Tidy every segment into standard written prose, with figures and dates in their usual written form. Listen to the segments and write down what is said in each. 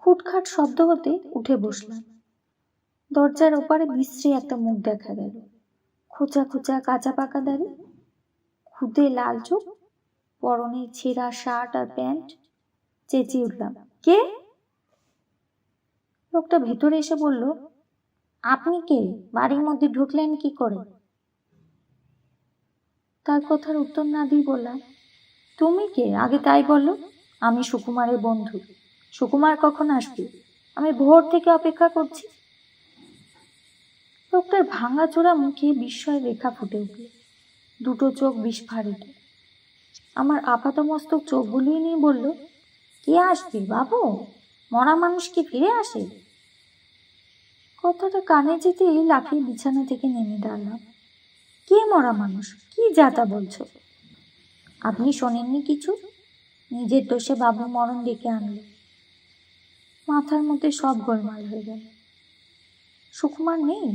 খুটখাট শব্দ হতে উঠে বসলাম। দরজার ওপারে বিশ্রী একটা মুখ দেখা গেল। খোঁচা খোঁচা কাঁচা পাকা দাড়ি, খুদে লাল চোখ, পরনে ছেঁড়া শার্ট আর প্যান্ট। চেঁচিয়ে উঠলাম, কে? লোকটা ভেতরে এসে বলল, আপনি কে? বাড়ির মধ্যে ঢুকলেন কি করে? তার কথার উত্তর না দিয়ে বললাম, তুমি কে আগে তাই বলো। আমি সুকুমারের বন্ধু। সুকুমার কখন আসবে? আমি ভোর থেকে অপেক্ষা করছি। লোকটার ভাঙাচোরা মুখে বিস্ময়ের রেখা ফুটে উঠল, দুটো চোখ বিস্ফারিত। আমার আপাতমস্তক চোখ বুলিয়ে নিয়ে বলল, কে আসবে বাবু? মরা মানুষ কি ফিরে আসে? কথাটা কানে যেতেই লাফিয়ে বিছানা থেকে নেমে দাঁড়ালাম। কে মরা মানুষ? কি যাতা বলছো? আপনি শোনেননি কিছু? নিজের দোষে বাবু মরণ ডেকে আনলো। মাথার মধ্যে সব গোলমাল হয়ে গেল। সুকুমার নেই?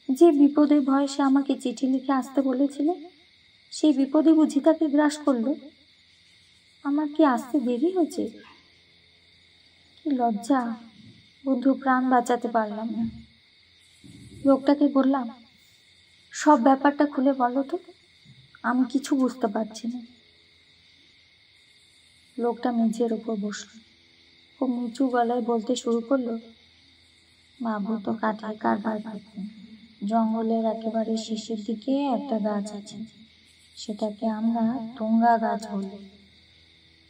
যে বিপদের ভয়ে সে আমাকে চিঠি লিখে আসতে বলেছিল, সেই বিপদে বুঝি তাকে গ্রাস করলো। আমার কি আসতে দেরি হয়েছে? কি লজ্জা! বন্ধু প্রাণ বাঁচাতে পারলাম না। লোকটাকে বললাম, সব ব্যাপারটা খুলে বলো তো, আমি কিছু বুঝতে পারছি না। লোকটা মেঝের ওপর বসল, খুব নিচু গলায় বলতে শুরু করলো, বাবু তো কাঠের কারবার করতেন। জঙ্গলের একেবারে শেষের দিকে একটা গাছ আছে, সেটাকে আমরা তুঙ্গা গাছ বলি।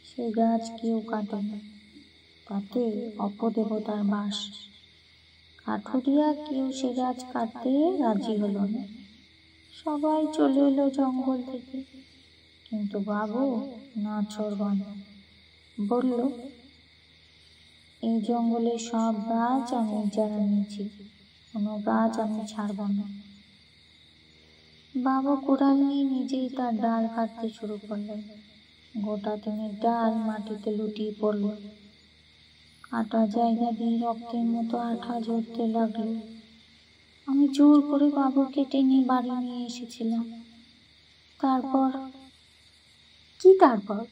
সেই গাছ কেউ কাটে না, তাতে অপদেবতার বাস। কাঠুরিয়া কেউ সে গাছ কাটতে রাজি হলো না, সবাই চলে এলো জঙ্গল থেকে। কিন্তু বাবু নাছোড়বান্দা, বলল, এই জঙ্গলে সব গাছ আমি ইজারা নিয়েছি, কোনো গাছ আমি ছাড়ব না। বাবু কোদাল নিয়ে নিজেই তার ডাল কাটতে শুরু করলেন। গোটা তিনের ডাল মাটিতে লুটিয়ে পড়ল। কাটা জায়গা দিয়ে রক্তের মতো আঠা ঝরতে লাগলো। আমি জোর করে বাবুকে টেনে বাড়ি নিয়ে এসেছিলাম। তারপর কি? তারপর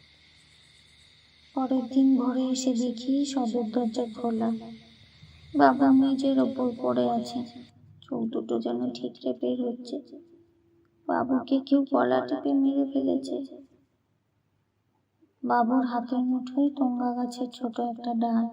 পরের দিন ভোরে এসে দেখি সদর দরজা খোলা। বাবু মেঝের ওপর পড়ে আছে, চোখ দুটো যেন ঠিকরে বের হচ্ছে। বাবুকে কেউ গলা টিপে মেরে ফেলেছে। বাবুর হাতের মুঠোয় তুঙ্গা গাছের ছোট একটা ডাল।